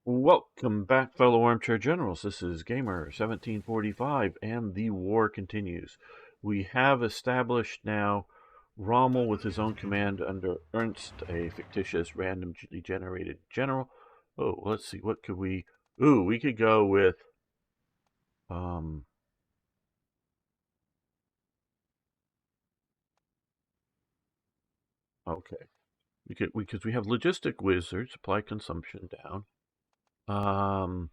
Welcome back, fellow armchair generals. This is Gamer 1745, and the war continues. We have established now Rommel with his own command under Ernst, a fictitious, randomly generated general. Oh, let's see, what could we... Ooh, we could go with... Um, okay. Because we have logistic wizard, supply consumption down. Out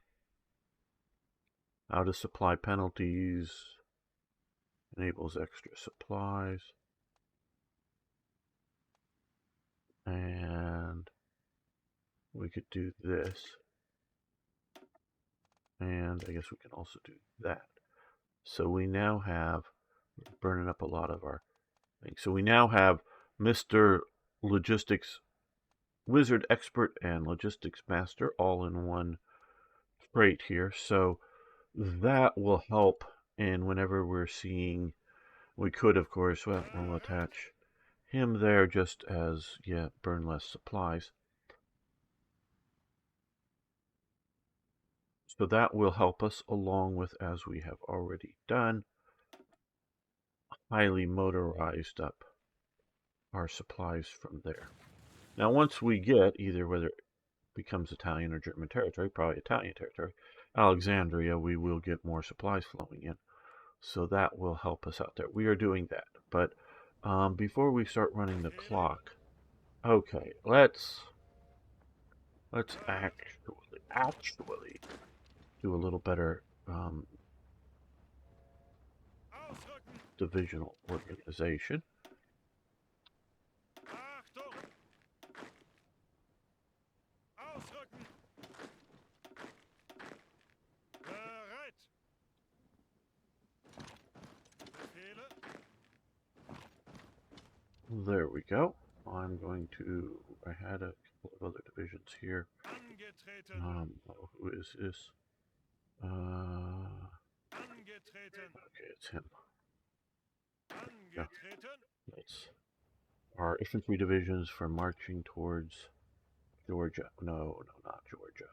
of supply penalties enables extra supplies. And we could do this. And I guess we can also do that. So we now have, burning up a lot of our things. So we now have Mr. Logistics Wizard Expert and Logistics Master all in one trait here. So that will help. And whenever we're seeing, we could, of course, well, we'll attach him there just as, yeah, burn less supplies. So that will help us, along with, as we have already done, highly motorized up our supplies from there. Now, once we get either whether it becomes Italian or German territory, probably Italian territory, Alexandria, we will get more supplies flowing in. So that will help us out there. We are doing that. But before we start running the clock, okay, let's actually do a little better divisional organization. There we go. I'm going to, I had a couple of other divisions here. Who is this? Okay, it's him. Yeah. That's our infantry divisions for marching towards Georgia. No, not Georgia.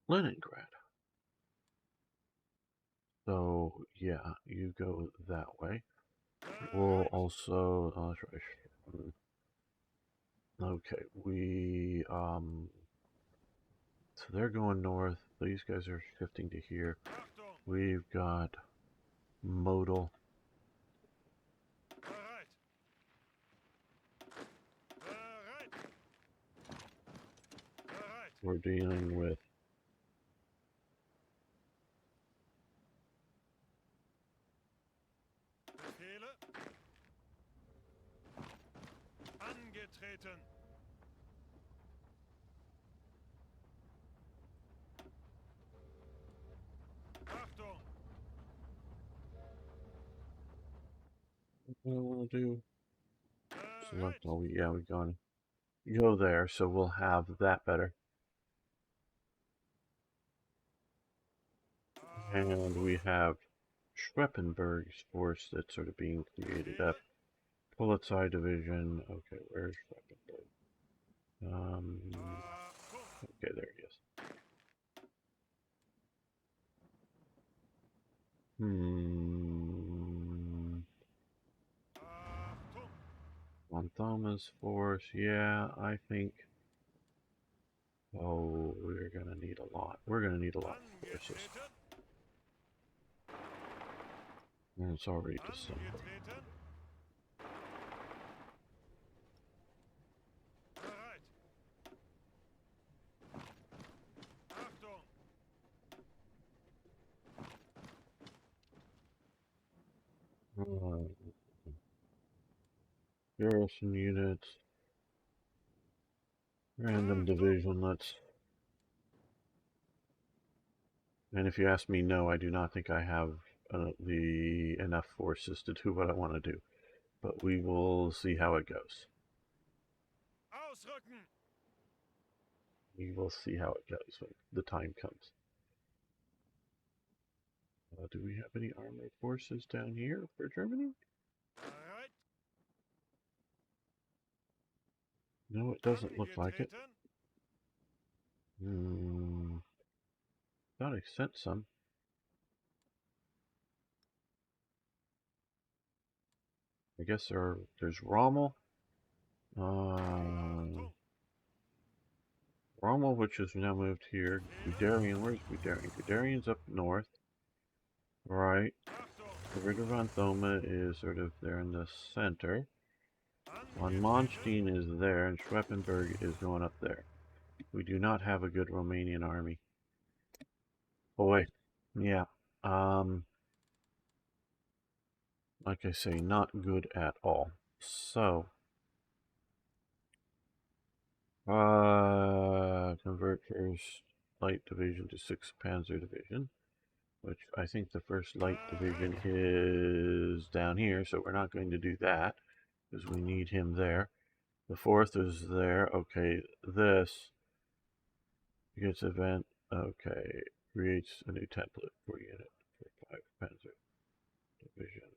Leningrad. So, yeah, you go that way. We'll also, okay, so they're going north. These guys are shifting to here. We've got modal. We're dealing with we'll do select all. Yeah, we're going to go there, so we'll have that better. And we have Schweppenberg's force that's sort of being created up. Polizei division. Okay, where's Schweppenberg? Okay, there he is. Von Thomas force. Yeah, I think. Oh, we're gonna need a lot. We're gonna need a lot of forces. And it's already December. Garrison units. Random division, let's... And if you ask me, no, I do not think I have the enough forces to do what I want to do. But we will see how it goes. We will see how it goes when the time comes. Do we have any armored forces down here for Germany? No, it doesn't look like it. Thought I sent some. I guess there's Rommel. Rommel, which is now moved here. Guderian, where's Guderian? Guderian's up north. Right. The Ritter von Thoma is sort of there in the center. Von Manstein is there, and Schweppenberg is going up there. We do not have a good Romanian army. Boy, yeah. Like I say, not good at all. So, convert first light division to 6th Panzer Division, which I think the first light division is down here, so we're not going to do that because we need him there. The 4th is there. Okay, this gets event. Okay, creates a new template for unit for 5 Panzer Division.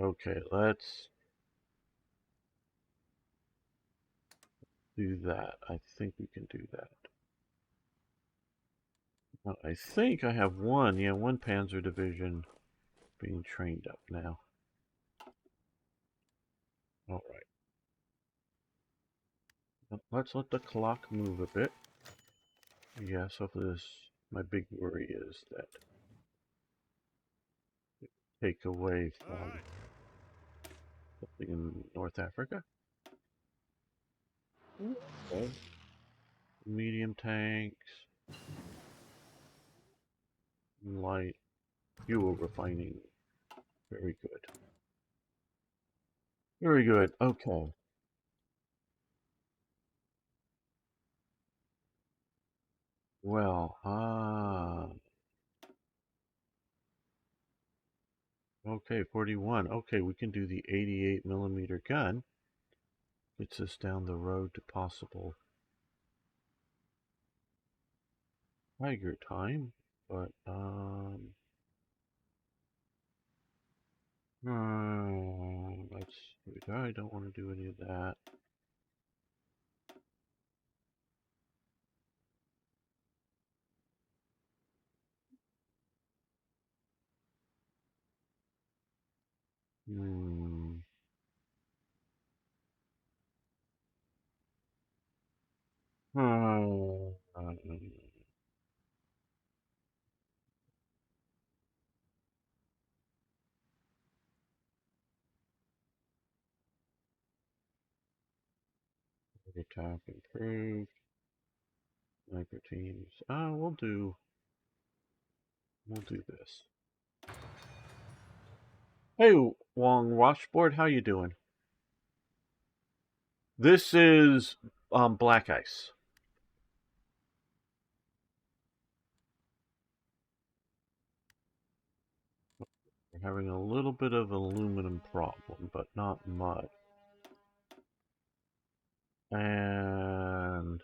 Okay, let's do that. I think we can do that. I think I have one Panzer Division being trained up now. All right. Let's let the clock move a bit. Yeah, so this, my big worry is that take away from something in North Africa. Okay. Medium tanks, light fuel refining. Very good. Very good. Okay. Well, okay, 41. Okay, we can do the 88 millimeter gun. Gets us down the road to possible Tiger time, but I don't want to do any of that. Attack improved. Sniper teams. We'll do this. Hey, Wong Washboard, how you doing? This is black ice. We're having a little bit of aluminum problem, but not much. And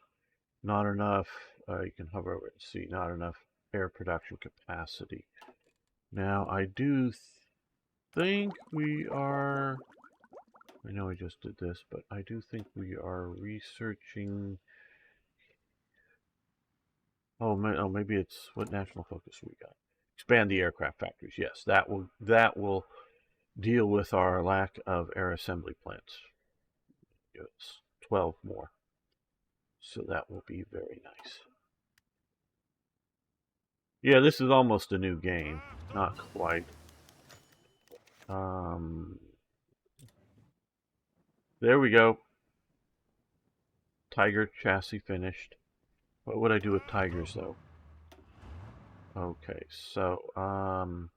not enough, you can hover over and see, not enough air production capacity. Now, I do think we are, I know I just did this, but I do think we are researching, maybe it's, what national focus we got? Expand the aircraft factories. Yes, that will deal with our lack of air assembly plants. It's 12 more. So that will be very nice. Yeah, this is almost a new game. Not quite. There we go. Tiger chassis finished. What would I do with tigers, though? Okay, so, how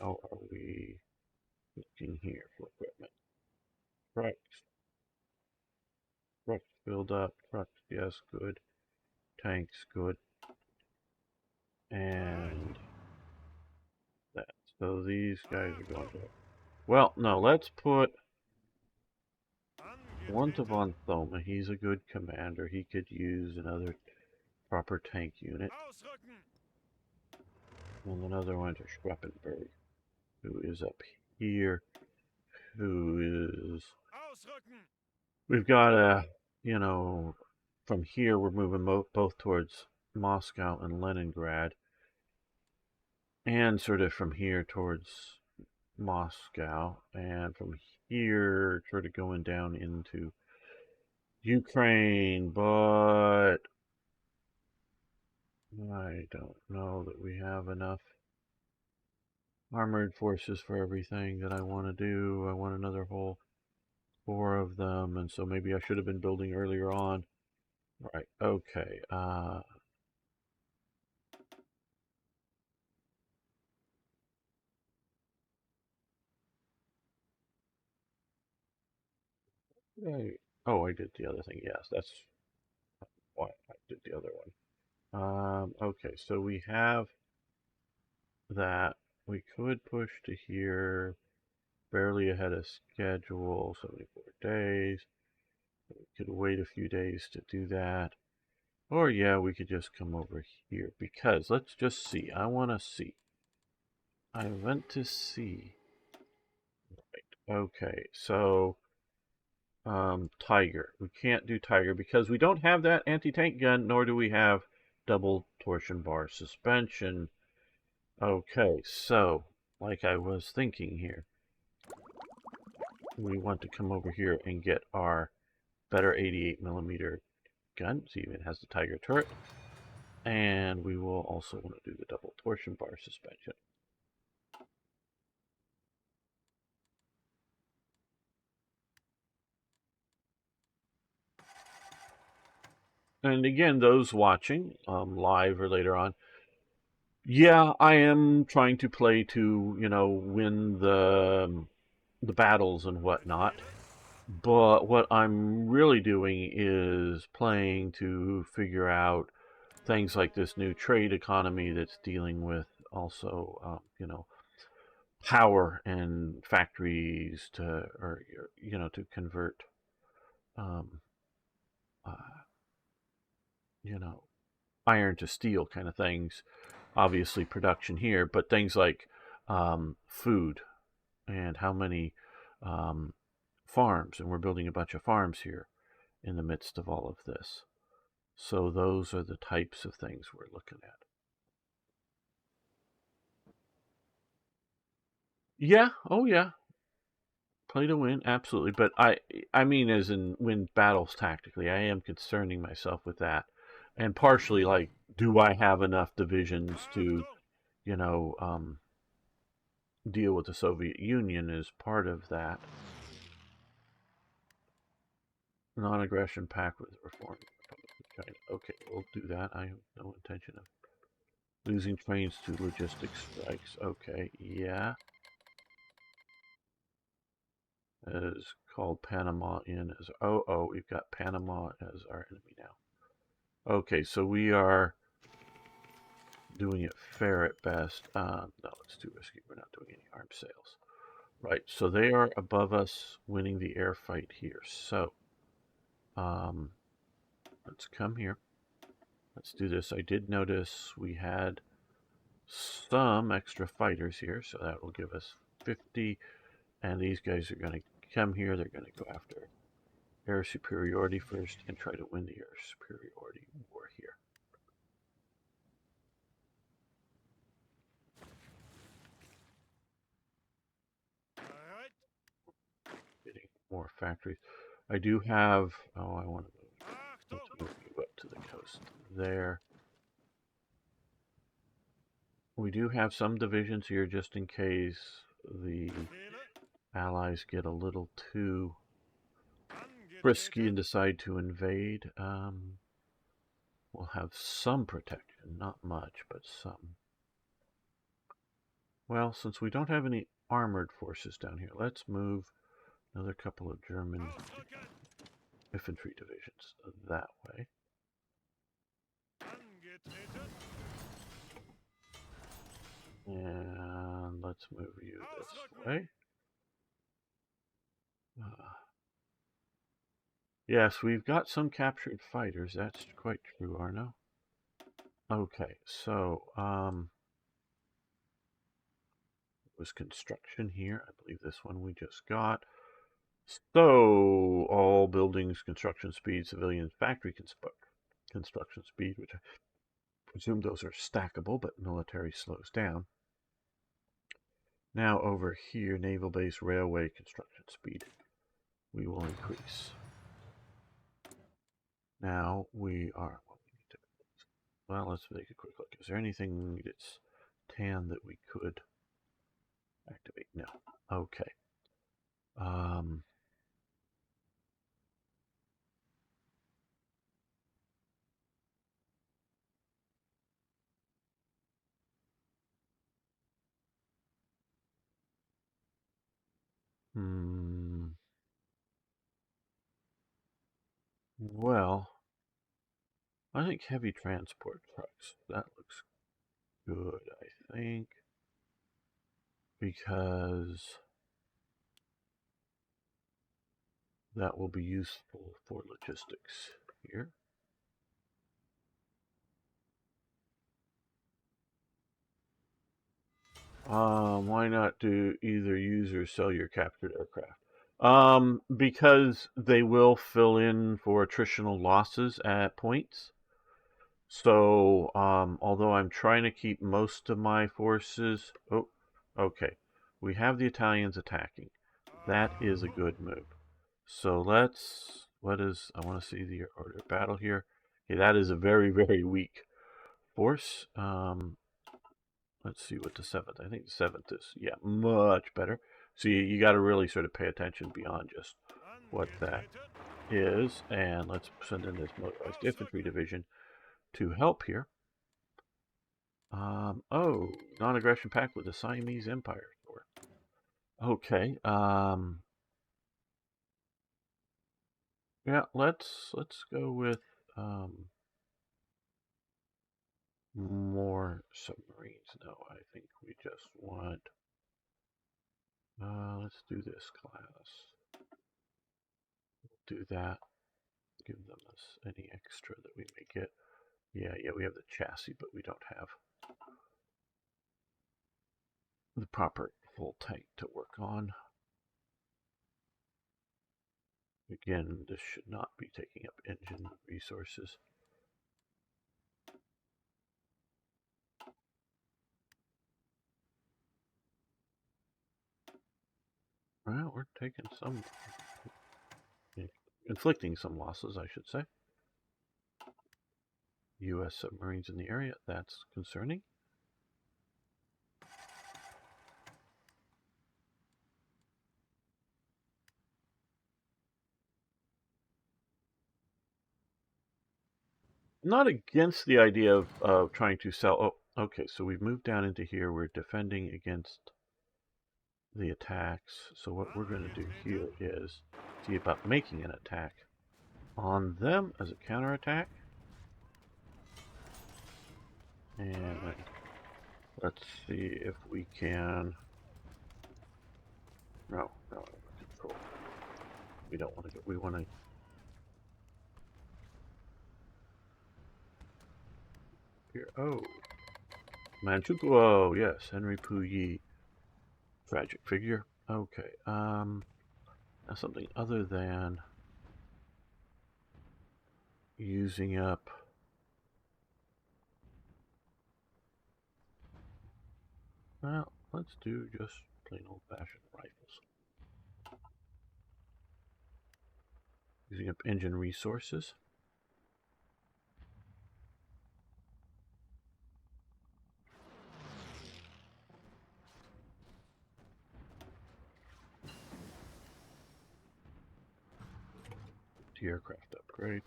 are we looking here for equipment? Trucks. Trucks filled up. Trucks, yes, good. Tanks, good. And that. So these guys are going to... Well, no, let's put one to von Thoma. He's a good commander. He could use another proper tank unit. And another one to Schweppenberg, who is up here, who is... We've got a, from here, we're moving both towards Moscow and Leningrad, and sort of from here towards Moscow, and from here, sort of going down into Ukraine, but I don't know that we have enough armored forces for everything that I want to do. I want another whole 4 of them, and so maybe I should have been building earlier on. Right, okay. Oh, I did the other thing. Yes, that's why I did the other one. Okay, so we have that. We could push to here, barely ahead of schedule, 74 days. We could wait a few days to do that. Or yeah, we could just come over here, because let's just see. I want to see. I want to see. Right. Okay, so Tiger. We can't do Tiger because we don't have that anti-tank gun, nor do we have double torsion bar suspension. Okay, so like I was thinking here, we want to come over here and get our better 88mm gun. See, it has the Tiger turret. And we will also want to do the double torsion bar suspension. And again, those watching live or later on, yeah, I am trying to play to, win the battles and whatnot. But what I'm really doing is playing to figure out things like this new trade economy that's dealing with also, power and factories to convert, um, uh, iron to steel kind of things. Obviously, production here, but things like food and how many um, farms, and we're building a bunch of farms here in the midst of all of this. So those are the types of things we're looking at. Yeah, oh yeah, play to win, absolutely. But I mean, as in win battles tactically. I am concerning myself with that, and partially like, do I have enough divisions to, you know, um, deal with the Soviet Union is part of that. Non-aggression pact with the Reformed Republic of China. Okay, we'll do that. I have no intention of losing trains to logistics strikes. Okay, yeah. Is called Panama in as we've got Panama as our enemy now. Okay, so we are doing it fair at best. No, it's too risky. We're not doing any arms sales. Right, so they are above us, winning the air fight here. So let's come here. Let's do this. I did notice we had some extra fighters here, so that will give us 50. And these guys are going to come here. They're going to go after air superiority first and try to win the air superiority war here. Getting more factories. I do have. Oh, I want to move you up to the coast there. We do have some divisions here just in case the Allies get a little too frisky and decide to invade. We'll have some protection, not much, but some. Well, since we don't have any armored forces down here, let's move another couple of German infantry divisions that way. And let's move you this way. Yes, we've got some captured fighters. That's quite true, Arno. Okay, so was construction here. I believe this one we just got. So, all buildings, construction speed, civilian factory construction speed, which I presume those are stackable, but military slows down. Now over here, naval base, railway construction speed, we will increase. Now we are, well, let's make a quick look. Is there anything that's tan that we could activate? No. Okay. Well, I think heavy transport trucks. That looks good, I think. Because that will be useful for logistics here. Why not do either use or sell your captured aircraft? Because they will fill in for attritional losses at points. So, although I'm trying to keep most of my forces... Oh, okay. We have the Italians attacking. That is a good move. So let's... What is... I want to see the order of battle here. Okay, that is a very, very weak force. Let's see what the 7th... I think the 7th is, yeah, much better. So you got to really sort of pay attention beyond just what that is. And let's send in this motorized infantry division to help here. Oh, non-aggression pact with the Siamese Empire. Okay. Yeah, let's go with more submarines. No, I think we just want. Let's do this class. Do that. Give them any extra that we may get. Yeah, we have the chassis, but we don't have the proper full tank to work on. Again, this should not be taking up engine resources. Well, we're taking some, inflicting some losses, I should say. U.S. submarines in the area, that's concerning. I'm not against the idea of trying to sell. Oh, okay, so we've moved down into here. We're defending against the attacks. So what we're going to do here is see about making an attack on them as a counterattack. And let's see if we can... No, control. We don't want to go. We want to... Here. Oh. Manchukuo, yes. Henry Puyi. Tragic figure. Okay. Now something other than using up... Well, let's do just plain old-fashioned rifles. Using up engine resources. The aircraft upgrade.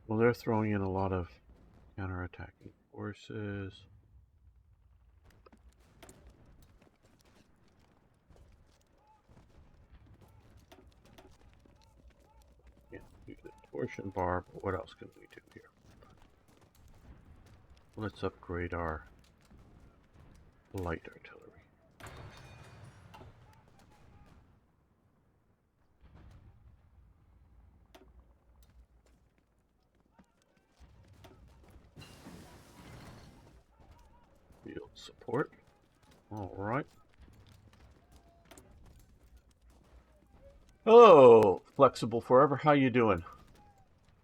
Well, they're throwing in a lot of counterattacking forces. Yeah, do the torsion bar, but what else can we do here? Let's upgrade our light artillery. Field support. All right. Hello, Flexible Forever. How you doing?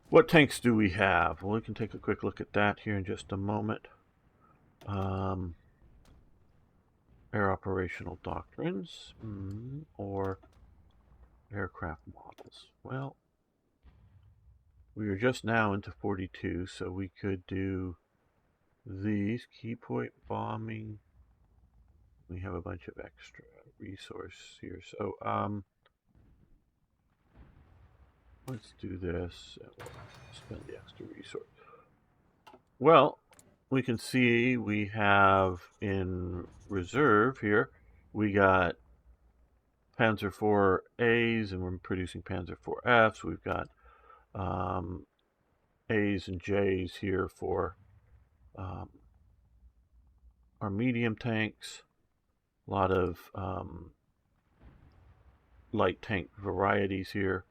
What tanks do we have? Well, we can take a quick look at that here in just a moment. Air operational doctrines or aircraft models. Well, we are just now into 42, so we could do these. Key point bombing. We have a bunch of extra resource here, so let's do this. We'll spend the extra resource. Well, we can see we have in reserve here, we got Panzer IV A's and we're producing Panzer IV F's. We've got A's and J's here for our medium tanks. A lot of light tank varieties here.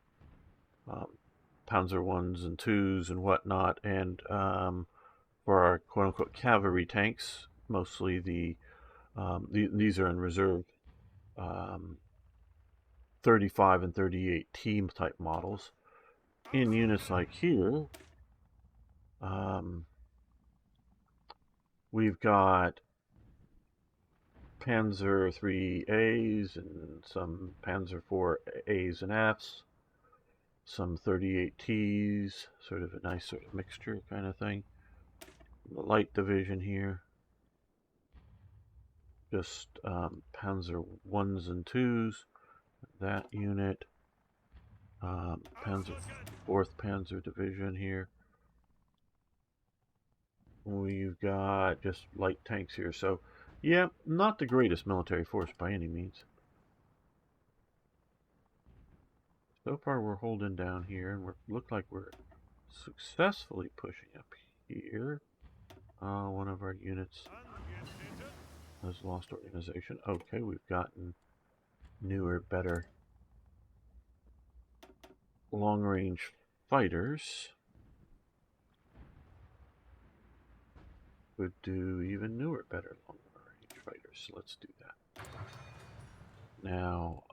Panzer 1s and 2s and whatnot. And for our quote-unquote cavalry tanks, mostly these are in reserve 35 and 38 team type models. In units like here, we've got Panzer III A's and some Panzer IV A's and F's, some 38 T's, sort of a nice sort of mixture kind of thing. The light division here, just Panzer 1s and 2s, that unit, Panzer 4th Panzer Division here. We've got just light tanks here, so yeah, not the greatest military force by any means. So far we're holding down here, and we look like we're successfully pushing up here. One of our units has lost organization. Okay, we've gotten newer, better long-range fighters. Would do even newer, better long-range fighters. So let's do that. Now,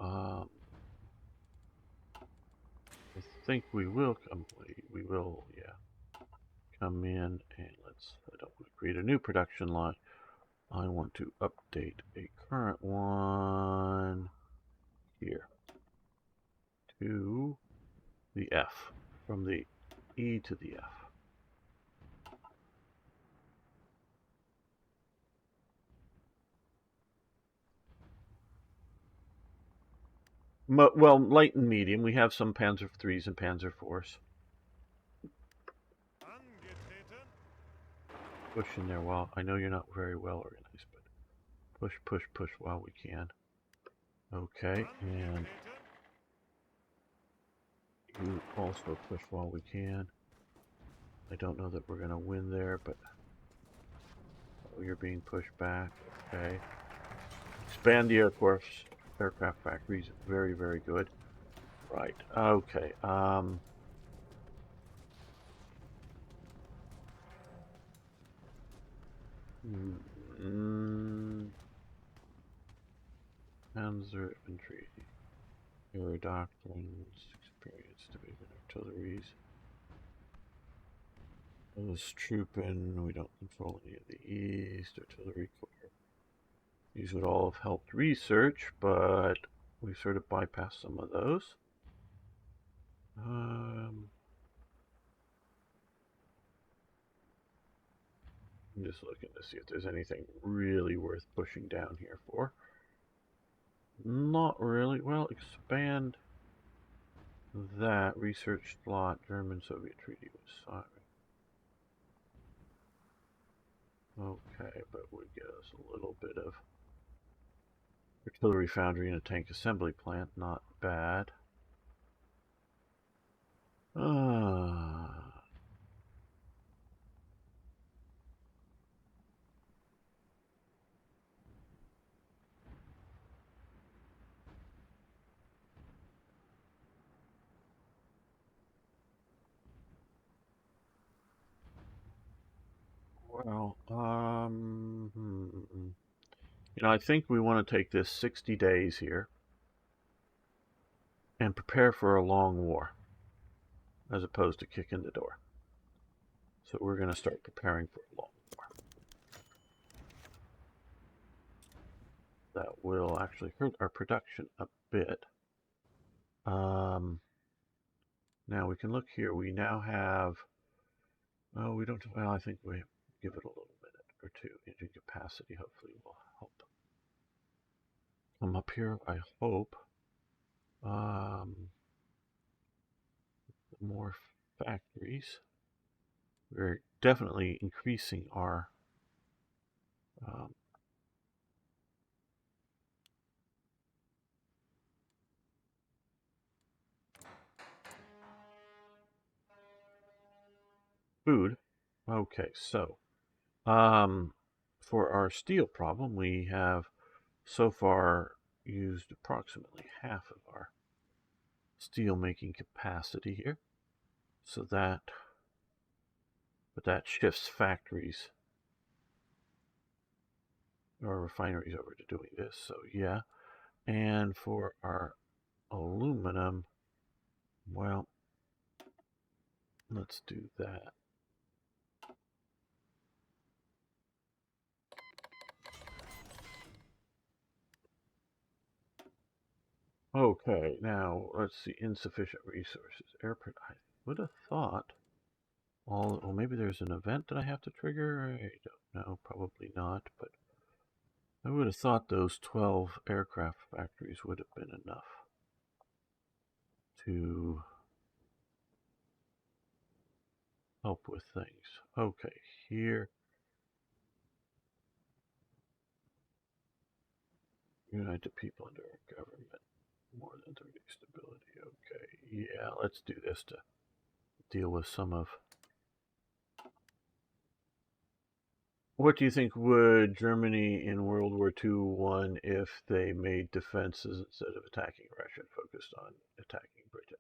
I think we will come in and I don't want to create a new production line. I want to update a current one here to the F, from the E to the F. Well, light and medium. We have some Panzer IIIs and Panzer IVs. Push in there while I know you're not very well organized, but push, push, push while we can. Okay, and you also push while we can. I don't know that we're going to win there, but you're being pushed back. Okay. Expand the aircraft factories. Very, very good. Right. Okay. Panzer infantry, air doctrines, experienced division artilleries. Those trooping, we don't control any of the East, artillery corps. These would all have helped research, but we sort of bypassed some of those. I'm just looking to see if there's anything really worth pushing down here for. Not really. Well, expand that. Research slot. German-Soviet treaty was signed. Okay, but would get us a little bit of artillery foundry and a tank assembly plant. Not bad. Well, I think we want to take this 60 days here and prepare for a long war as opposed to kicking the door. So we're going to start preparing for a long war. That will actually hurt our production a bit. Now we can look here. We now have, oh, we don't, well, I think we give it a little minute or two. Engine capacity hopefully will help. Come up here, I hope. More factories. We're definitely increasing our food. Okay, so for our steel problem, we have so far used approximately half of our steel making capacity here. So that, but that shifts factories or refineries over to doing this. So yeah, and for our aluminum, well, let's do that. Okay, now let's see. Insufficient resources. Airport. I would have thought all. Well, maybe there's an event that I have to trigger. I don't know. Probably not. But I would have thought those 12 aircraft factories would have been enough to help with things. Okay, here. Unite the people under our government. More than 30 stability. Okay, yeah, let's do this to deal with some of. What do you think would Germany in World War II won if they made defenses instead of attacking Russia and focused on attacking Britain?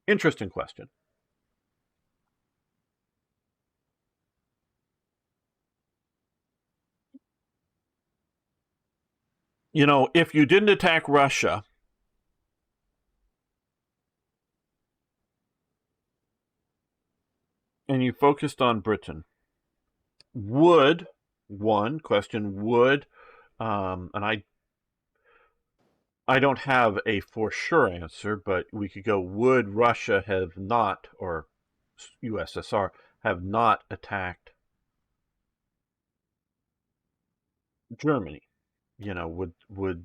Interesting question. You know, if you didn't attack Russia, and you focused on Britain, would, one question, would, and I don't have a for sure answer, but we could go, would Russia have not, or USSR, have not attacked Germany? You know, would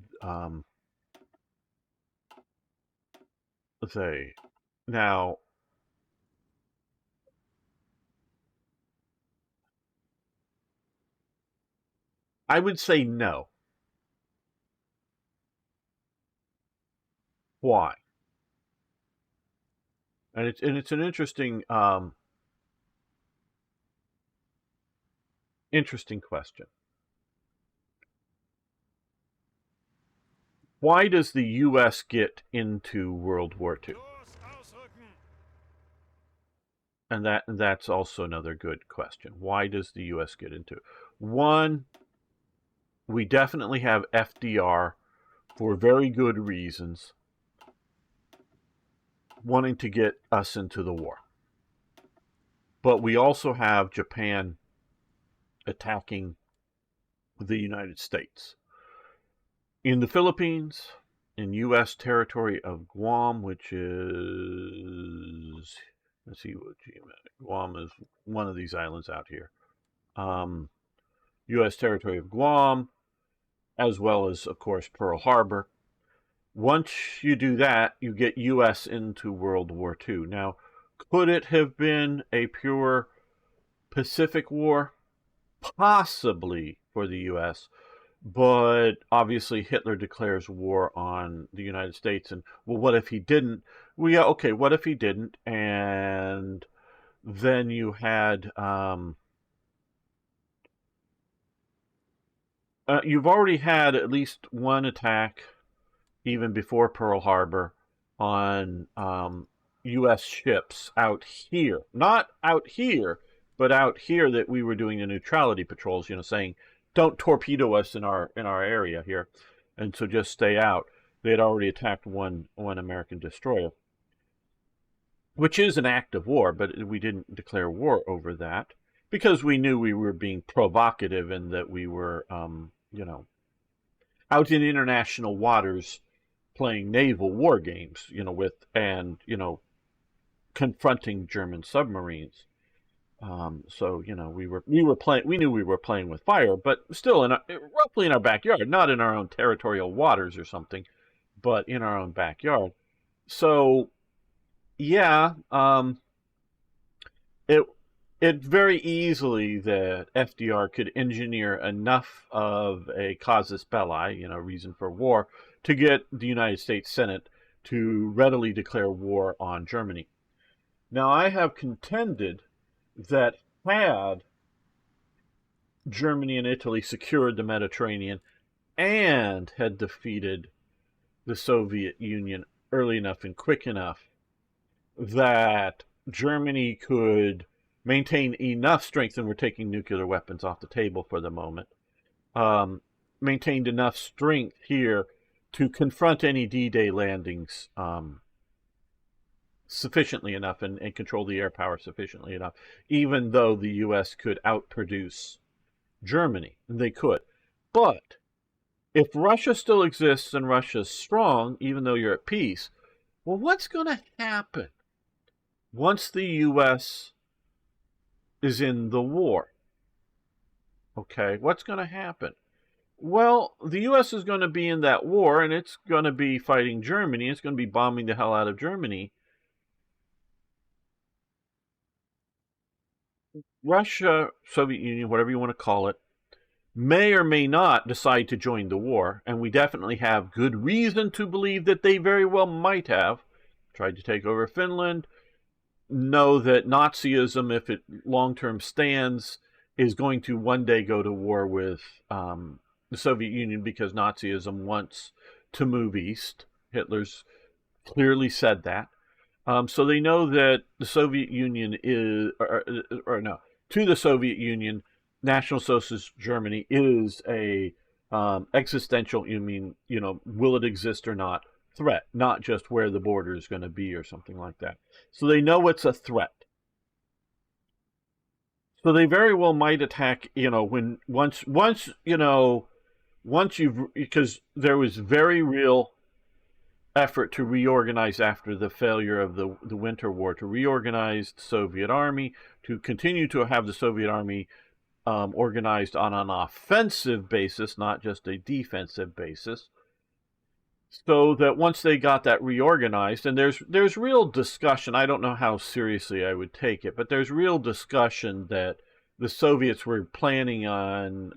say, now, I would say no. Why? And it's an interesting interesting question. Why does the U.S. get into World War II? And that's also another good question. Why does the U.S. get into it? One, we definitely have FDR for very good reasons wanting to get us into the war. But we also have Japan attacking the United States. In the Philippines, in U.S. territory of Guam, which is, let's see what Guam is, one of these islands out here. U.S. territory of Guam, as well as, of course, Pearl Harbor. Once you do that, you get U.S. into World War II. Now, could it have been a pure Pacific War? Possibly for the U.S., but obviously Hitler declares war on the United States. And, well, what if he didn't? Well, yeah, okay, what if he didn't? And then you had... you've already had at least one attack, even before Pearl Harbor, on U.S. ships out here, not out here, but out here that we were doing the neutrality patrols, saying, don't torpedo us in our area here, and so just stay out. They had already attacked one American destroyer, which is an act of war, but we didn't declare war over that because we knew we were being provocative and that we were, out in international waters playing naval war games, confronting German submarines. So we knew we were playing with fire, but still roughly in our backyard, not in our own territorial waters or something, but in our own backyard. So yeah, it very easily that FDR could engineer enough of a casus belli, reason for war, to get the United States Senate to readily declare war on Germany. Now, I have contended that had Germany and Italy secured the Mediterranean and had defeated the Soviet Union early enough and quick enough, that Germany could maintain enough strength, and we're taking nuclear weapons off the table for the moment, maintained enough strength here to confront any D-Day landings sufficiently enough and control the air power sufficiently enough, even though the U.S. could outproduce Germany. And they could. But if Russia still exists and Russia's strong, even though you're at peace, well, what's going to happen once the U.S. is in the war? Okay, what's going to happen? Well, the U.S. is going to be in that war, and it's going to be fighting Germany. It's going to be bombing the hell out of Germany. Russia, Soviet Union, whatever you want to call it, may or may not decide to join the war, and we definitely have good reason to believe that they very well might have tried to take over Finland, know that Nazism, if it long-term stands, is going to one day go to war with the Soviet Union because Nazism wants to move east. Hitler's clearly said that. So they know that the Soviet Union is, to the Soviet Union, National Socialist Germany is a existential, will it exist or not, threat, not just where the border is going to be or something like that. So they know it's a threat. So they very well might attack, once because there was very real effort to reorganize after the failure of the Winter War, to reorganize the Soviet Army, to continue to have the Soviet Army organized on an offensive basis, not just a defensive basis, so that once they got that reorganized, and there's real discussion, I don't know how seriously I would take it, but there's real discussion that the Soviets were planning on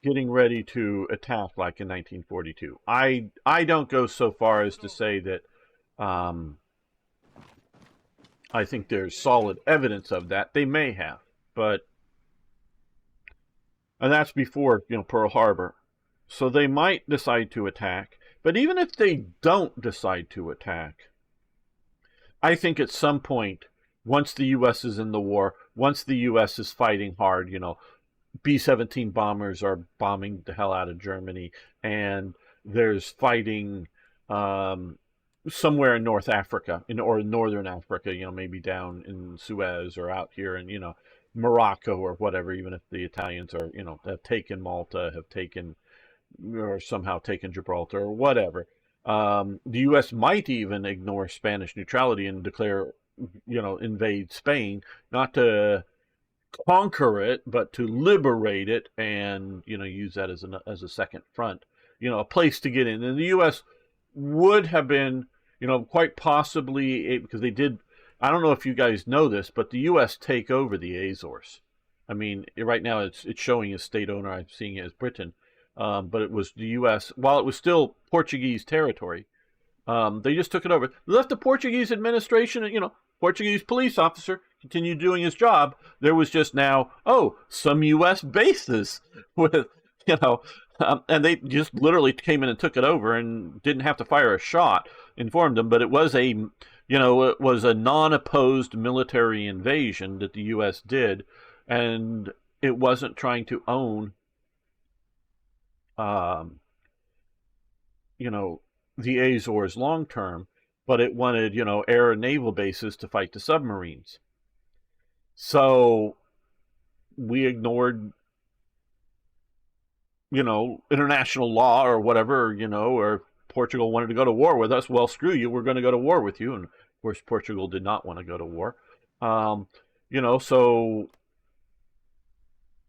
getting ready to attack like in 1942. I don't go so far as to say that I think there's solid evidence of that. They may have, and that's before Pearl Harbor. So they might decide to attack. But even if they don't decide to attack, I think at some point, once the U.S. is in the war, once the U.S. is fighting hard, B-17 bombers are bombing the hell out of Germany, and there's fighting somewhere in North Africa, or Northern Africa, maybe down in Suez or out here in, Morocco or whatever, even if the Italians are, have taken Malta, have taken, or somehow taken Gibraltar or whatever. The U.S. might even ignore Spanish neutrality and declare, invade Spain, not to conquer it, but to liberate it and, use that as a second front, a place to get in. And the U.S. would have been, quite possibly, because they did, I don't know if you guys know this, but the U.S. take over the Azores. I mean, right now it's showing as state owner, I'm seeing it as Britain, but it was the U.S., while it was still Portuguese territory, they just took it over. They left the Portuguese administration, Portuguese police officer continued doing his job. There was just now, some U.S. bases with, And they just literally came in and took it over and didn't have to fire a shot, informed them. But it was it was a non-opposed military invasion that the U.S. did, and it wasn't trying to own, um, you know, the Azores long term, but it wanted, air and naval bases to fight the submarines. So we ignored, international law or whatever, or Portugal wanted to go to war with us. Well, screw you, we're going to go to war with you. And of course, Portugal did not want to go to war. Um, so,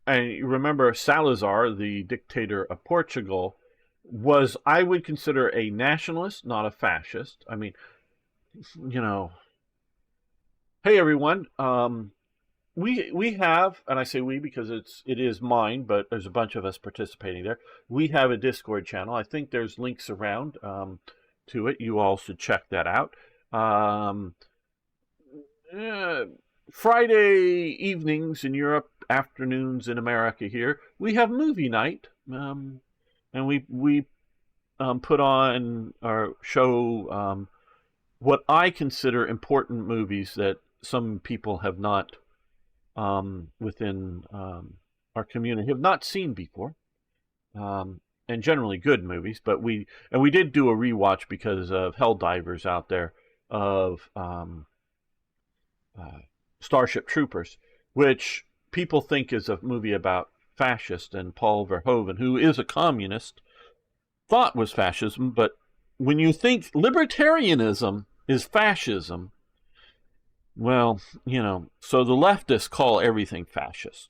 and you remember Salazar, the dictator of Portugal, was, I would consider, a nationalist, not a fascist. I mean, you know, hey everyone, we have, and I say we because it is mine, but there's a bunch of us participating there. We have a Discord channel. I think there's links around to it. You all should check that out. Um, uh, Friday evenings in Europe, afternoons in America here, we have movie night, and we put on our show what I consider important movies that some people have not within our community have not seen before, and generally good movies. But we did do a rewatch because of Helldivers out there of Starship Troopers, which people think is a movie about fascist, and Paul Verhoeven, who is a communist, thought was fascism. But when you think libertarianism is fascism, well, so the leftists call everything fascist,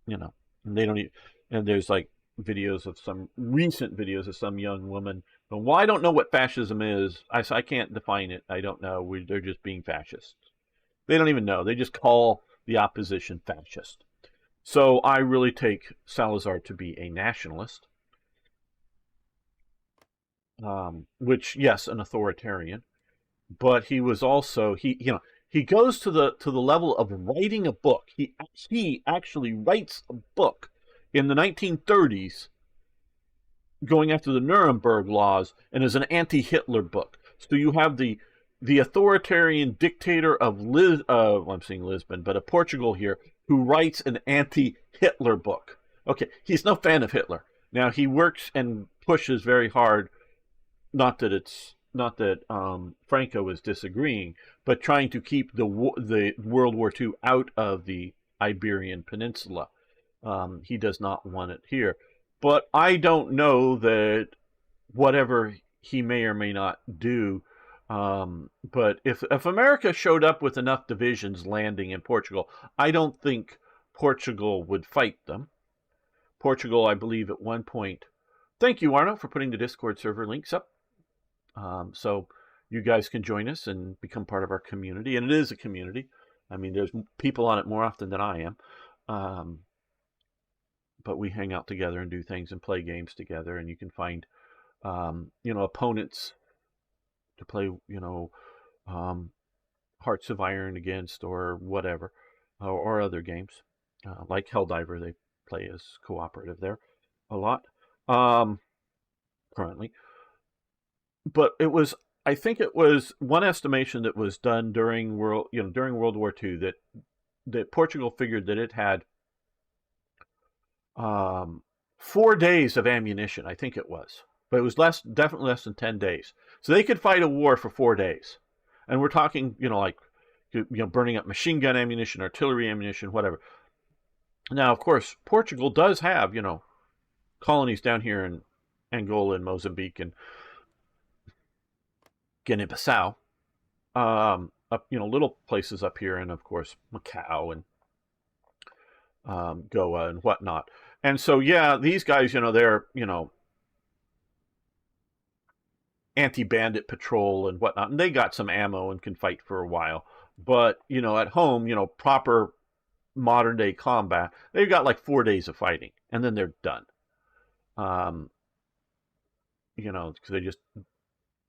and they don't even, and there's like recent videos of some young woman going, well, I don't know what fascism is. I can't define it. I don't know. They're just being fascists. They don't even know. They just call the opposition fascist. So I really take Salazar to be a nationalist, which, yes, an authoritarian, but he was also, he goes to the level of writing a book. He actually writes a book in the 1930s, going after the Nuremberg laws, and is an anti-Hitler book. So you have the authoritarian dictator of I'm saying Lisbon, but of Portugal here, who writes an anti-Hitler book. Okay, he's no fan of Hitler. Now he works and pushes very hard. Not that Franco is disagreeing, but trying to keep the World War II out of the Iberian Peninsula. He does not want it here. But I don't know that whatever he may or may not do. But if America showed up with enough divisions landing in Portugal, I don't think Portugal would fight them. Portugal, I believe, at one point. Thank you, Arno, for putting the Discord server links up. So you guys can join us and become part of our community. And it is a community. I mean, there's people on it more often than I am. But we hang out together and do things and play games together. And you can find, opponents to play, Hearts of Iron against or whatever, or other games. Like Helldiver, they play as cooperative there a lot currently. But I think it was one estimation that was done during World War II that Portugal figured that it had 4 days of ammunition. I think it was, but it was definitely less than 10 days. So they could fight a war for 4 days, and we're talking, burning up machine gun ammunition, artillery ammunition, whatever. Now, of course, Portugal does have, colonies down here in Angola and Mozambique and Guinea-Bissau, up, little places up here, and of course Macau and Goa and whatnot. And so, yeah, these guys, they're, anti-bandit patrol and whatnot, and they got some ammo and can fight for a while. But, at home, proper modern day combat, they've got like 4 days of fighting, and then they're done. Because they just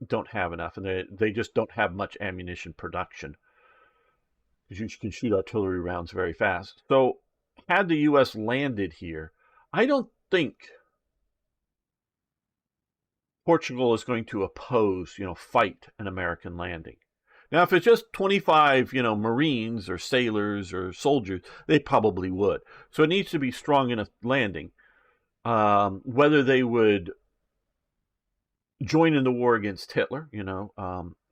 don't have enough, and they just don't have much ammunition production, because you can shoot artillery rounds very fast. So had the U.S. landed here, I don't think Portugal is going to oppose, fight an American landing. Now, if it's just 25, Marines or sailors or soldiers, they probably would. So it needs to be strong enough landing. Whether they would join in the war against Hitler,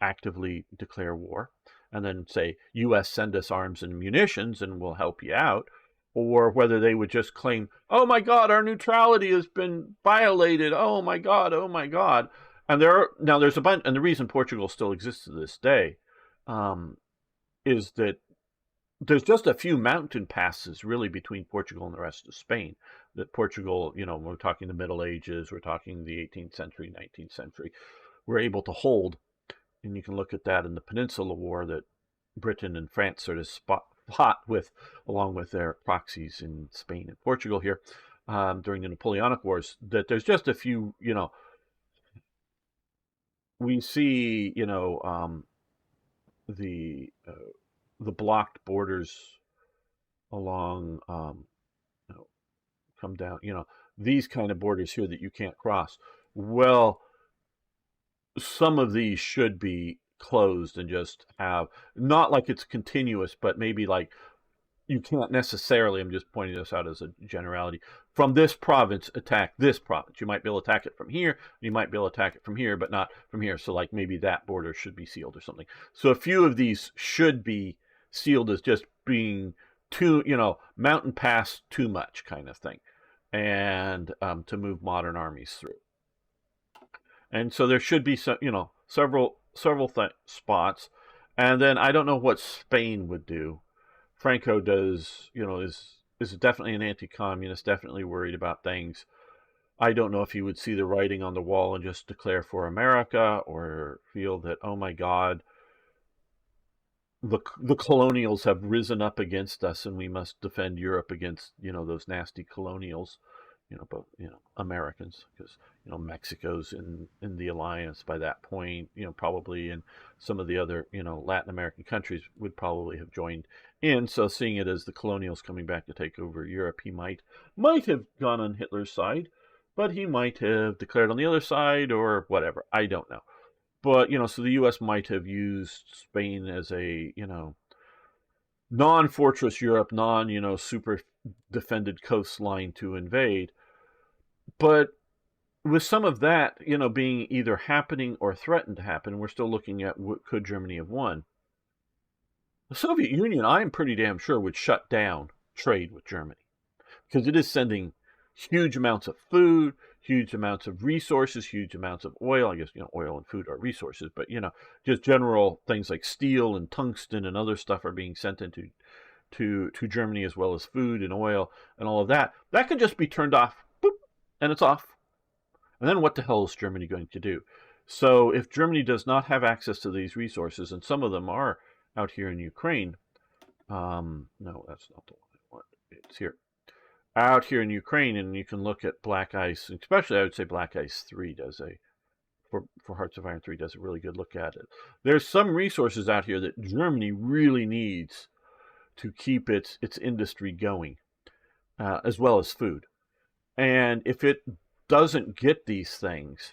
actively declare war, and then say, U.S., send us arms and munitions and we'll help you out, or whether they would just claim, oh my God, our neutrality has been violated. Oh my God, oh my God. And there's a bunch, and the reason Portugal still exists to this day is that there's just a few mountain passes really between Portugal and the rest of Spain. That Portugal, we're talking the Middle Ages, we're talking the 18th century, 19th century, we're able to hold. And you can look at that in the Peninsula War that Britain and France sort of fought with, along with their proxies in Spain and Portugal here during the Napoleonic Wars, that there's just a few, we see, the blocked borders along, come down, these kind of borders here that you can't cross. Well, some of these should be closed and just have, not like it's continuous, but maybe like you can't necessarily, I'm just pointing this out as a generality, from this province attack this province. You might be able to attack it from here, you might be able to attack it from here, but not from here. So like maybe that border should be sealed or something. So a few of these should be sealed as just being too, mountain pass too much kind of thing, and to move modern armies through. And so there should be some, several spots. And then I don't know what Spain would do. Franco does, is definitely an anti-communist, definitely worried about things. I don't know if he would see the writing on the wall and just declare for America, or feel that, oh my God, the colonials have risen up against us and we must defend Europe against, those nasty colonials, but, Americans, because, Mexico's in the alliance by that point, probably, and some of the other, Latin American countries would probably have joined in. So seeing it as the colonials coming back to take over Europe, he might have gone on Hitler's side, but he might have declared on the other side or whatever. I don't know. But, so the U.S. might have used Spain as a, non-fortress Europe, super defended coastline to invade. But with some of that, being either happening or threatened to happen, we're still looking at what could Germany have won. The Soviet Union, I'm pretty damn sure, would shut down trade with Germany, because it is sending huge amounts of food, huge amounts of resources, huge amounts of oil. I guess, oil and food are resources, but, just general things like steel and tungsten and other stuff are being sent into to Germany, as well as food and oil and all of that. That could just be turned off, boop, and it's off. And then what the hell is Germany going to do? So if Germany does not have access to these resources, and some of them are out here in Ukraine, no, that's not the one I want. It's here. Out here in Ukraine, and you can look at Black Ice, especially I would say Black Ice 3 does for Hearts of Iron 3 does a really good look at it. There's some resources out here that Germany really needs to keep its industry going, as well as food. And if it doesn't get these things,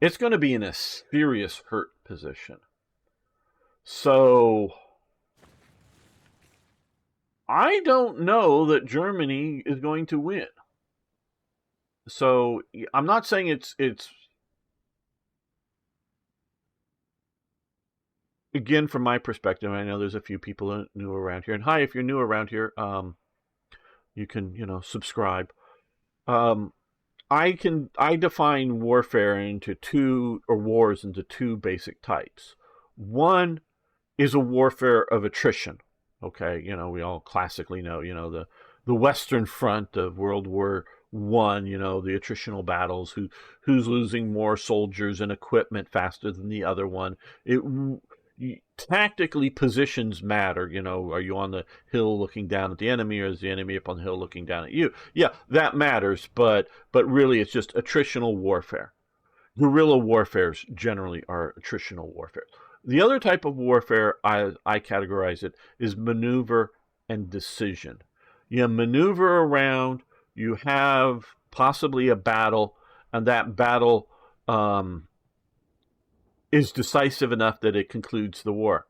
it's going to be in a serious hurt position. So I don't know that Germany is going to win. So I'm not saying it's again, from my perspective, I know there's a few people new around here. And hi, if you're new around here, you can, subscribe. I define warfare into wars into two basic types. One is a warfare of attrition. Okay, we all classically know, the Western Front of World War I, the attritional battles, who's losing more soldiers and equipment faster than the other one. Tactically, positions matter. Are you on the hill looking down at the enemy, or is the enemy up on the hill looking down at you? Yeah, that matters, but really it's just attritional warfare. Guerrilla warfares generally are attritional warfare. The other type of warfare, I categorize it, is maneuver and decision. You maneuver around, you have possibly a battle, and that battle is decisive enough that it concludes the war.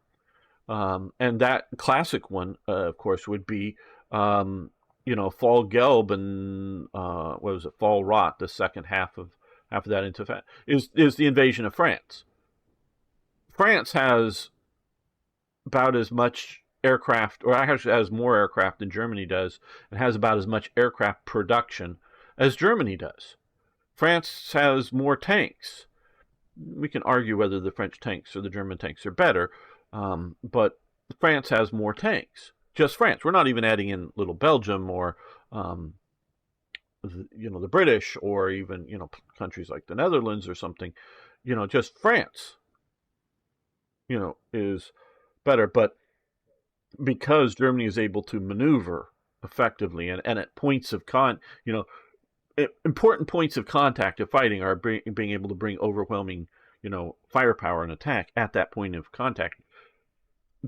And that classic one, of course, would be, Fall Gelb and what was it, Fall Rot, the second half of that intifada, is the invasion of France. France has about as much aircraft, or actually has more aircraft than Germany does, and has about as much aircraft production as Germany does. France has more tanks. We can argue whether the French tanks or the German tanks are better, but France has more tanks. Just France. We're not even adding in little Belgium or, the British, or even, countries like the Netherlands or something. Just France, is better. But because Germany is able to maneuver effectively and at points of important points of contact of fighting are being able to bring overwhelming, firepower and attack at that point of contact.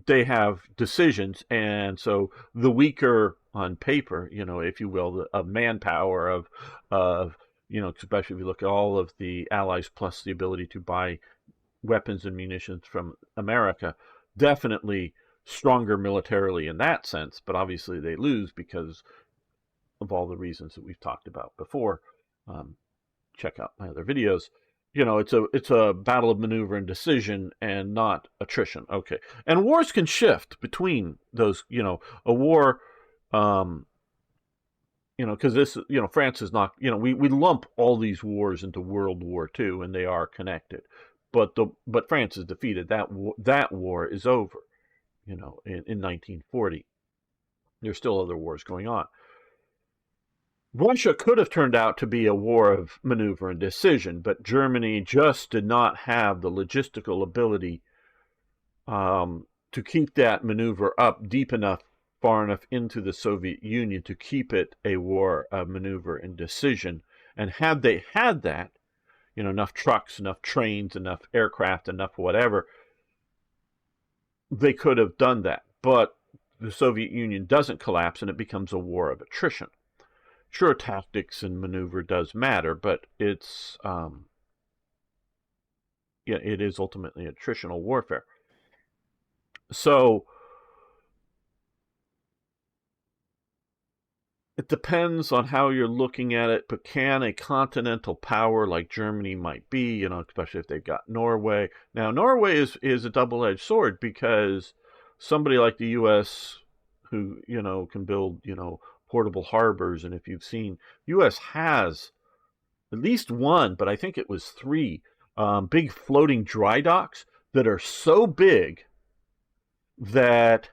They have decisions, and so the weaker on paper, if you will, of manpower of, especially if you look at all of the allies plus the ability to buy weapons and munitions from America, definitely stronger militarily in that sense, but obviously they lose because of all the reasons that we've talked about before. Check out my other videos. It's a battle of maneuver and decision, and not attrition. Okay, and wars can shift between those. A war, because this, France is not. We lump all these wars into World War II, and they are connected. But France is defeated. That war is over. In 1940. There's still other wars going on. Russia could have turned out to be a war of maneuver and decision, but Germany just did not have the logistical ability to keep that maneuver up deep enough, far enough into the Soviet Union to keep it a war of maneuver and decision. And had they had that, enough trucks, enough trains, enough aircraft, enough whatever, they could have done that. But the Soviet Union doesn't collapse, and it becomes a war of attrition. Sure, tactics and maneuver does matter, but it's it is ultimately attritional warfare. So it depends on how you're looking at it, but can a continental power like Germany might be, especially if they've got Norway. Now, Norway is a double-edged sword, because somebody like the U.S., who, can build, portable harbors, and if you've seen, U.S. has at least one, but I think it was 3 big floating dry docks that are so big that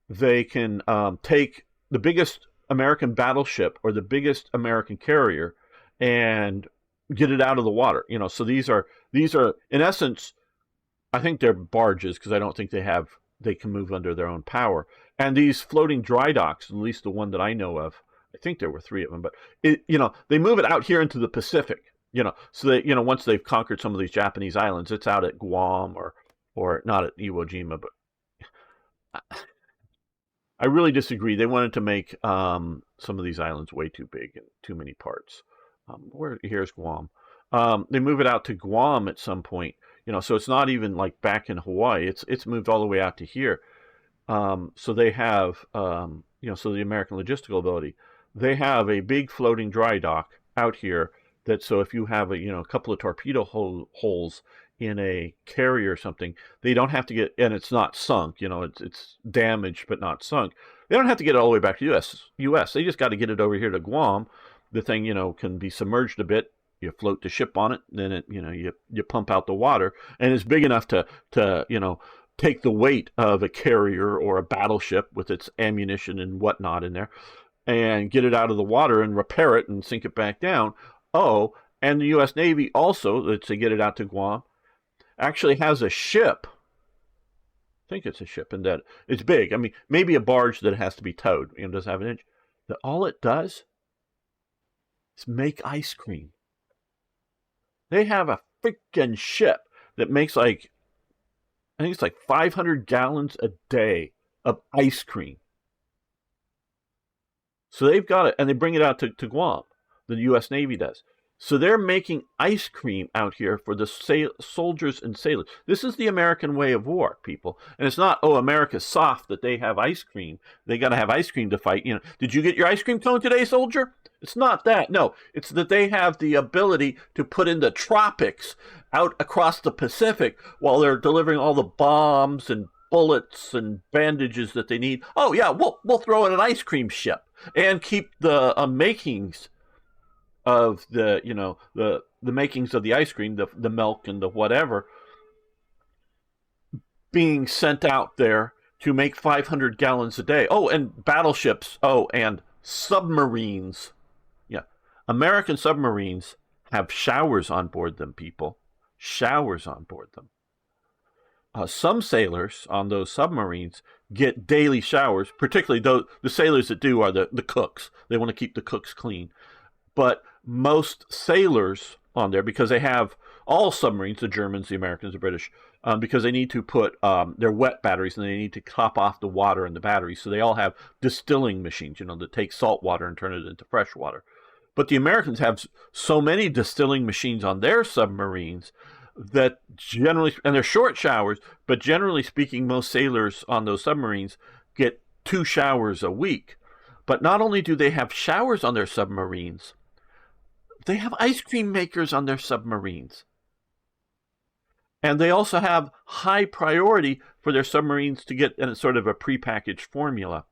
they can take the biggest American battleship or the biggest American carrier and get it out of the water. So these are in essence, I think they're barges, because I don't think they can move under their own power. And these floating dry docks, at least the one that I know of, I think there were 3 of them, but they move it out here into the Pacific. So that once they've conquered some of these Japanese islands, it's out at Guam or not at Iwo Jima, but I really disagree. They wanted to make some of these islands way too big and too many parts. Here's Guam. They move it out to Guam at some point. So it's not even like back in Hawaii. It's moved all the way out to here. So they have, so the American logistical ability. They have a big floating dry dock out here that, so if you have a couple of torpedo holes in a carrier or something, they don't have to get, and it's not sunk, it's damaged but not sunk. They don't have to get it all the way back to US. They just got to get it over here to Guam. The thing, can be submerged a bit. You float the ship on it, then it, you pump out the water, and it's big enough to take the weight of a carrier or a battleship with its ammunition and whatnot in there, and get it out of the water and repair it and sink it back down. Oh, and the U.S. Navy also, to get it out to Guam, actually has a ship. I think it's a ship, and that it's big. I mean, maybe a barge that has to be towed. Doesn't have an engine. That all it does is make ice cream. They have a freaking ship that makes I think it's like 500 gallons a day of ice cream. So they've got it, and they bring it out to Guam. The U.S. Navy does. So they're making ice cream out here for the soldiers and sailors. This is the American way of war, people. And it's not, oh, America's soft that they have ice cream. They got to have ice cream to fight. You know, did you get your ice cream cone today, soldier? It's not that. No, it's that they have the ability to put in the tropics out across the Pacific while they're delivering all the bombs and bullets and bandages that they need. Oh yeah, we'll throw in an ice cream ship and keep the makings of the the makings of the ice cream, the milk and the whatever, being sent out there to make 500 gallons a day. Oh, and battleships. Oh, and submarines. Yeah, American submarines have showers on board them. People, showers on board them. Some sailors on those submarines get daily showers, particularly the sailors that do are the cooks. They want to keep the cooks clean. But most sailors on there, because they have all submarines, the Germans, the Americans, the British, because they need to put their wet batteries and they need to top off the water in the batteries. So they all have distilling machines, that take salt water and turn it into fresh water. But the Americans have so many distilling machines on their submarines that generally, and they're short showers, but generally speaking, most sailors on those submarines get 2 showers a week. But not only do they have showers on their submarines, they have ice cream makers on their submarines. And they also have high priority for their submarines to get in sort of a prepackaged formula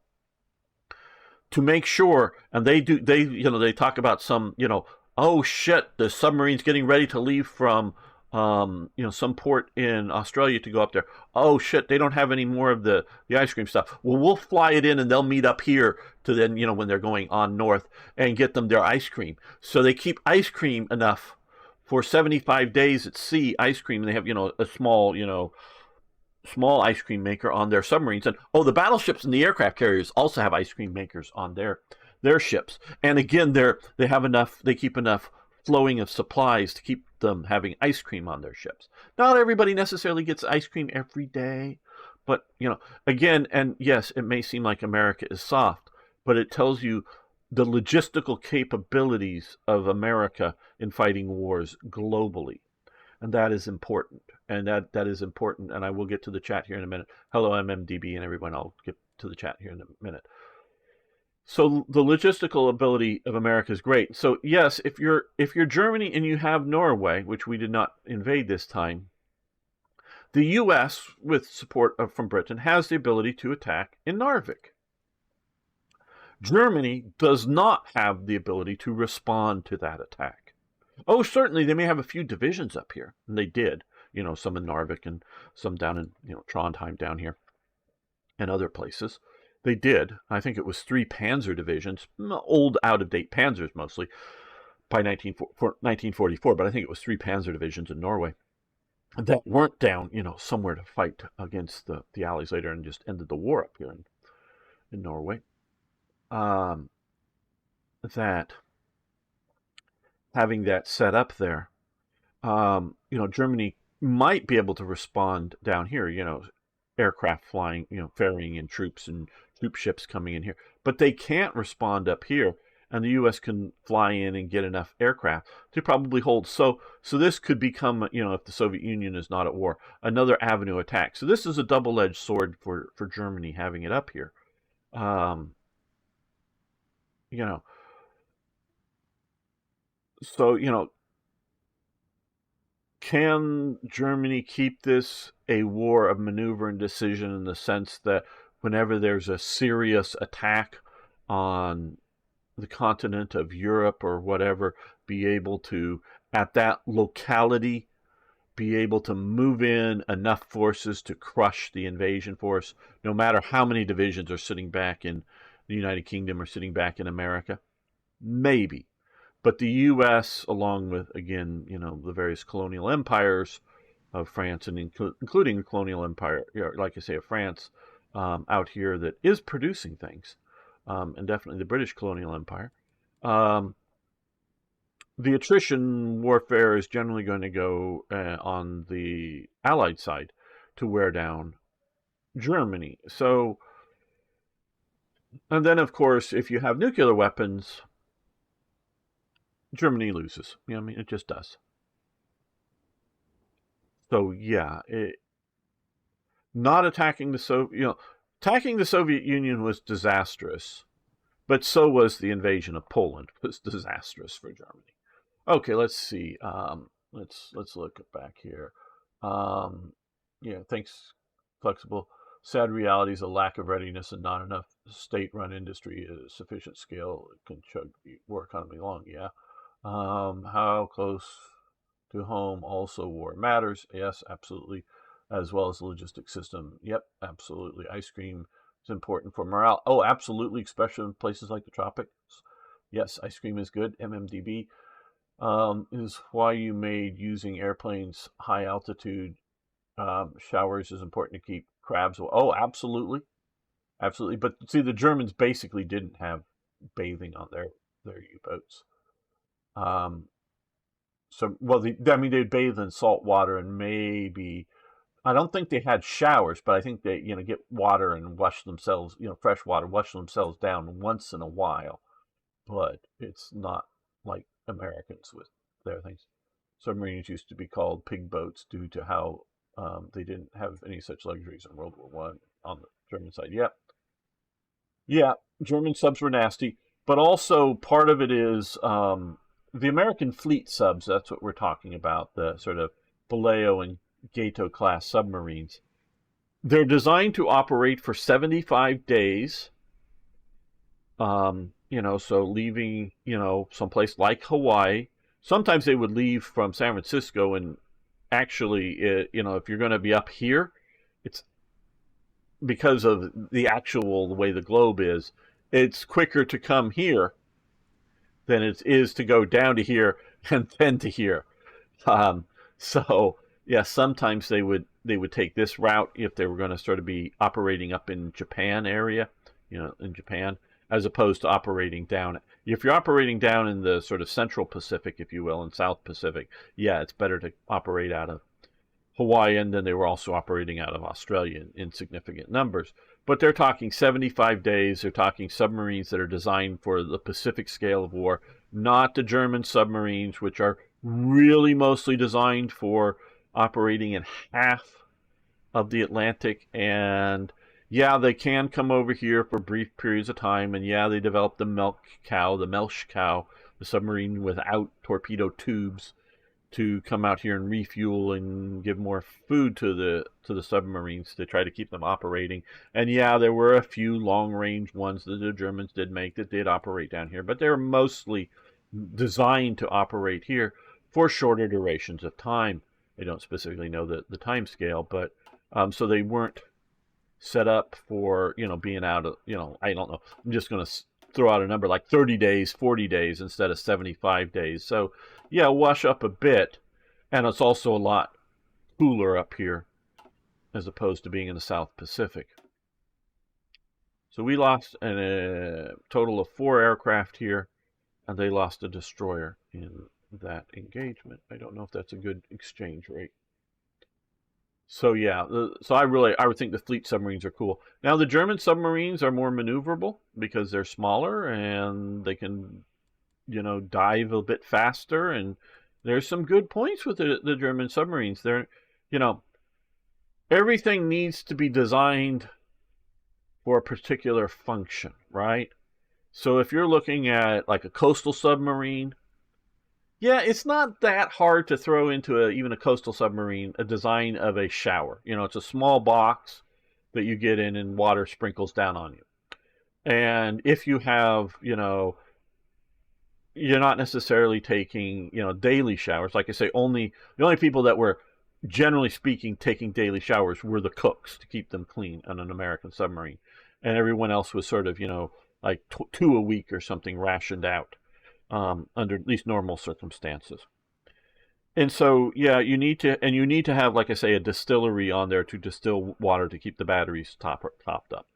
to make sure, and they talk about some, oh shit, the submarine's getting ready to leave from some port in Australia to go up there. Oh shit, they don't have any more of the ice cream stuff. Well, we'll fly it in and they'll meet up here to then, when they're going on north and get them their ice cream. So they keep ice cream enough for 75 days at sea, ice cream. And they have, a small ice cream maker on their submarines. And the battleships and the aircraft carriers also have ice cream makers on their ships. And again, they have enough, they keep enough flowing of supplies to keep them having ice cream on their ships. Not everybody necessarily gets ice cream every day, but again, and yes, it may seem like America is soft, but it tells you the logistical capabilities of America in fighting wars globally. And that is important. And that is important. And I will get to the chat here in a minute. Hello, MMDB and everyone. I'll get to the chat here in a minute. So the logistical ability of America is great. So yes, if you're Germany and you have Norway, which we did not invade this time, the U.S. with support from Britain has the ability to attack in Narvik. Germany does not have the ability to respond to that attack. Oh, certainly they may have a few divisions up here, and they did. Some in Narvik and some down in Trondheim down here, and other places. They did. I think it was 3 panzer divisions, old, out-of-date panzers mostly, by 1944, but I think it was 3 panzer divisions in Norway that weren't down, somewhere to fight against the Allies later and just ended the war up here in Norway. That having that set up there, Germany might be able to respond down here, aircraft flying, ferrying in troops and troop ships coming in here. But they can't respond up here, and the U.S. can fly in and get enough aircraft to probably hold. So this could become, if the Soviet Union is not at war, another avenue attack. So this is a double-edged sword for Germany having it up here. So, can Germany keep this a war of maneuver and decision in the sense that whenever there's a serious attack on the continent of Europe or whatever, be able to, at that locality, be able to move in enough forces to crush the invasion force, no matter how many divisions are sitting back in the United Kingdom or sitting back in America? Maybe. But the U.S., along with, again, the various colonial empires of France, and including the colonial empire, like I say, of France, out here that is producing things, and definitely the British colonial empire, the attrition warfare is generally going to go on the Allied side to wear down Germany. So, and then, of course, if you have nuclear weapons, Germany loses. You know, I mean, it just does. So yeah, not attacking attacking the Soviet Union was disastrous, but so was the invasion of Poland. It was disastrous for Germany. Okay, let's see. Let's look back here. Yeah, thanks, flexible. Sad reality is a lack of readiness and not enough state-run industry at a sufficient scale can chug the war economy along. Yeah. How close to home also war matters. Yes, absolutely. As well as the logistics system. Yep, absolutely. Ice cream is important for morale. Oh, absolutely, especially in places like the tropics. Yes, ice cream is good. MMDB is why you made using airplanes high altitude showers is important to keep crabs. Oh, absolutely, absolutely. But see, the Germans basically didn't have bathing on their U-boats. So, well, they'd bathe in salt water and maybe, I don't think they had showers, but I think they, get water and wash themselves, fresh water, wash themselves down once in a while. But it's not like Americans with their things. Submarines used to be called pig boats due to how they didn't have any such luxuries in World War One on the German side. Yep. Yeah, German subs were nasty, but also part of it is the American fleet subs. That's what we're talking about. The sort of Vallejo and Gato class submarines. They're designed to operate for 75 days. So leaving, someplace like Hawaii. Sometimes they would leave from San Francisco, and actually, if you're going to be up here, it's because of the way the globe is, it's quicker to come here than it is to go down to here and then to here. So yeah, sometimes they would take this route if they were going to sort of be operating up in Japan area, in Japan, as opposed to operating down. If you're operating down in the sort of central Pacific, if you will, and South Pacific, yeah, it's better to operate out of Hawaii, and then they were also operating out of Australia in significant numbers. But they're talking 75 days. They're talking submarines that are designed for the Pacific scale of war, not the German submarines, which are really mostly designed for operating in half of the Atlantic. And yeah, they can come over here for brief periods of time. And yeah, they developed the Melch cow, the submarine without torpedo tubes, to come out here and refuel and give more food to the submarines to try to keep them operating. And yeah, there were a few long-range ones that the Germans did make that did operate down here, but they were mostly designed to operate here for shorter durations of time. They don't specifically know the time scale, but so they weren't set up for being out of I don't know. I'm just going to throw out a number like 30 days, 40 days instead of 75 days. So yeah, wash up a bit, and it's also a lot cooler up here as opposed to being in the South Pacific. So we lost a total of 4 aircraft here, and they lost a destroyer in that engagement. I don't know if that's a good exchange rate. So yeah, I would think the fleet submarines are cool. Now the German submarines are more maneuverable because they're smaller and they can, dive a bit faster. And there's some good points with the German submarines. They're, everything needs to be designed for a particular function, right? So if you're looking at like a coastal submarine, yeah, it's not that hard to throw into even a coastal submarine a design of a shower. It's a small box that you get in and water sprinkles down on you. And if you have, you're not necessarily taking, daily showers. Like I say, the only people that were, generally speaking, taking daily showers were the cooks to keep them clean on an American submarine. And everyone else was sort of, like 2 a week or something rationed out. Under at least normal circumstances. And so, yeah, you need to have, like I say, a distillery on there to distill water to keep the batteries topped up.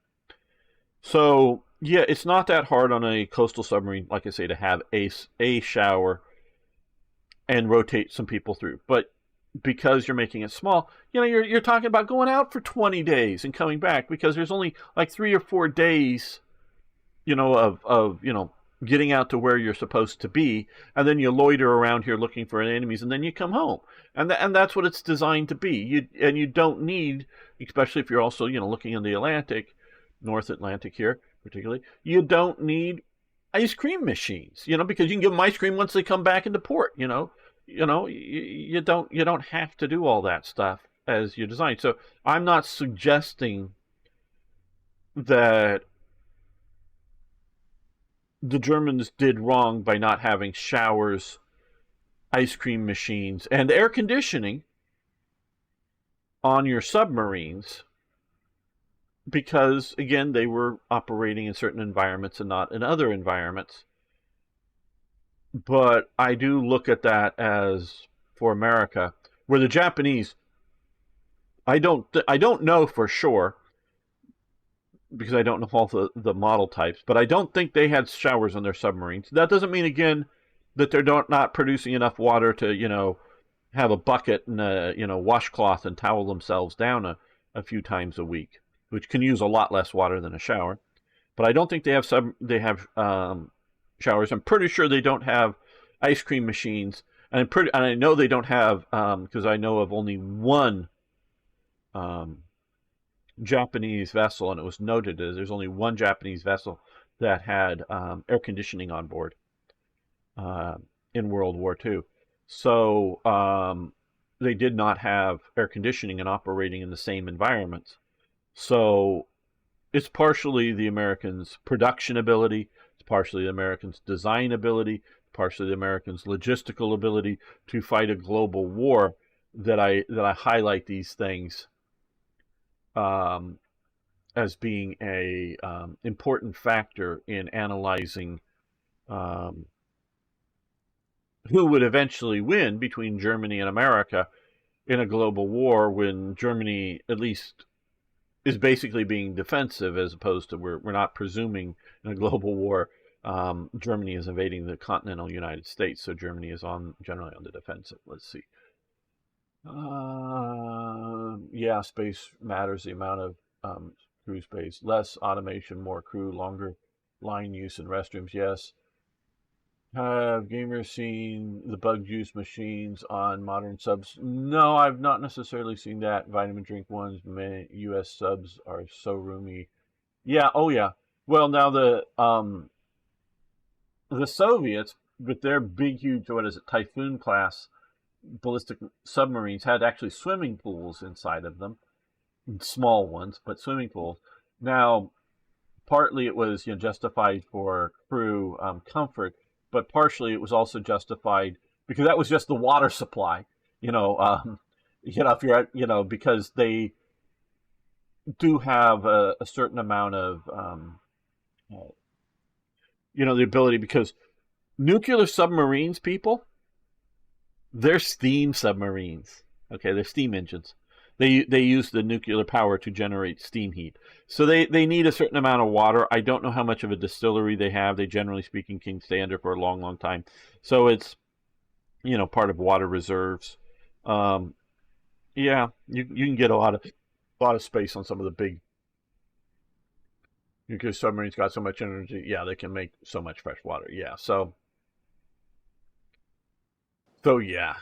So, yeah, it's not that hard on a coastal submarine, like I say, to have a shower and rotate some people through. But because you're making it small, you're talking about going out for 20 days and coming back because there's only like 3 or 4 days, of getting out to where you're supposed to be, and then you loiter around here looking for enemies, and then you come home. And that's what it's designed to be. You don't need, especially if you're also looking in the Atlantic, North Atlantic here particularly, you don't need ice cream machines, because you can give them ice cream once they come back into port. You don't have to do all that stuff as you design. So I'm not suggesting that the Germans did wrong by not having showers, ice cream machines, and air conditioning on your submarines, because, again, they were operating in certain environments and not in other environments. But I do look at that as, for America, where the Japanese, I don't know for sure, because I don't know all the model types, but I don't think they had showers on their submarines. That doesn't mean, again, that they're not producing enough water to, have a bucket and a, washcloth and towel themselves down a few times a week, which can use a lot less water than a shower. But I don't think they have showers. I'm pretty sure they don't have ice cream machines, and I know they don't have, because I know of only one Japanese vessel, and it was noted as there's only one Japanese vessel that had air conditioning on board in World War II. So they did not have air conditioning and operating in the same environments. So it's partially the Americans' production ability, it's partially the Americans' design ability, partially the Americans' logistical ability to fight a global war that I highlight these things as being a important factor in analyzing who would eventually win between Germany and America in a global war, when Germany at least is basically being defensive, as opposed to we're not presuming in a global war Germany is invading the continental United States, so Germany is generally on the defensive. Let's see. Yeah, space matters. The amount of crew space, less automation, more crew, longer line use in restrooms. Yes. Have gamers seen the bug juice machines on modern subs? No, I've not necessarily seen that. Vitamin drink ones. U.S. subs are so roomy. Yeah. Oh yeah. Well, now the Soviets, with their big, huge, what is it, Typhoon class ballistic submarines, had actually swimming pools inside of them, small ones, but swimming pools. Now, partly it was justified for crew comfort, but partially it was also justified because that was just the water supply. If you're at, because they do have a certain amount of the ability, because nuclear submarines, people, they're steam submarines. Okay, they're steam engines. They use the nuclear power to generate steam heat. So they need a certain amount of water. I don't know how much of a distillery they have. They, generally speaking, can stay under for a long, long time. So it's, part of water reserves. Yeah, you can get a lot of space on some of the big nuclear submarines. Got so much energy. Yeah, they can make so much fresh water. Yeah, so yeah,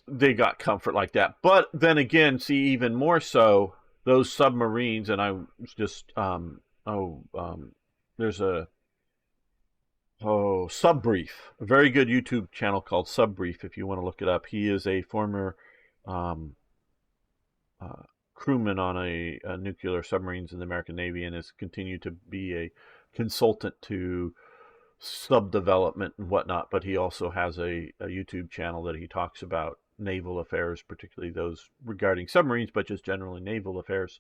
they got comfort like that. But then again, see, even more so, those submarines, and I was just there's a Subbrief, a very good YouTube channel called Subbrief, if you want to look it up. He is a former crewman on a nuclear submarines in the American Navy, and has continued to be a consultant to sub development and whatnot. But he also has a YouTube channel that he talks about naval affairs, particularly those regarding submarines, but just generally naval affairs.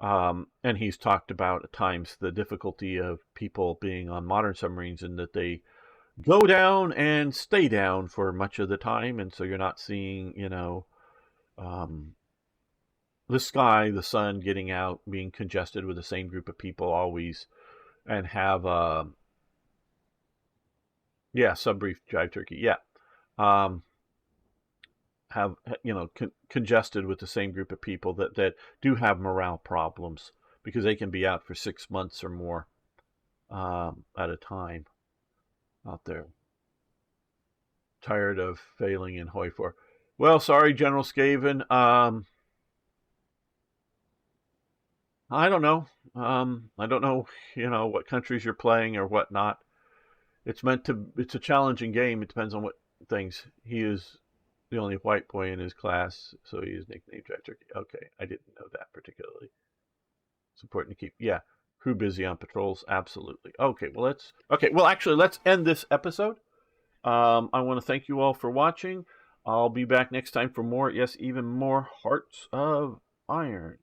And he's talked about at times the difficulty of people being on modern submarines, and that they go down and stay down for much of the time, and so you're not seeing the sky, the sun getting out, being congested with the same group of people always, and have Subbrief Jive Turkey, have congested with the same group of people that do have morale problems, because they can be out for 6 months or more at a time. out there. Tired of failing in HOI IV. Well, sorry, General Skaven. I don't know. I don't know, what countries you're playing or whatnot. It's a challenging game. It depends on what things. He is the only white boy in his class, so he is nicknamed Jack Turkey. Okay, I didn't know that particularly. It's important to keep. Yeah, crew busy on patrols. Absolutely. Okay, well, actually, let's end this episode. I want to thank you all for watching. I'll be back next time for more, yes, even more Hearts of Iron.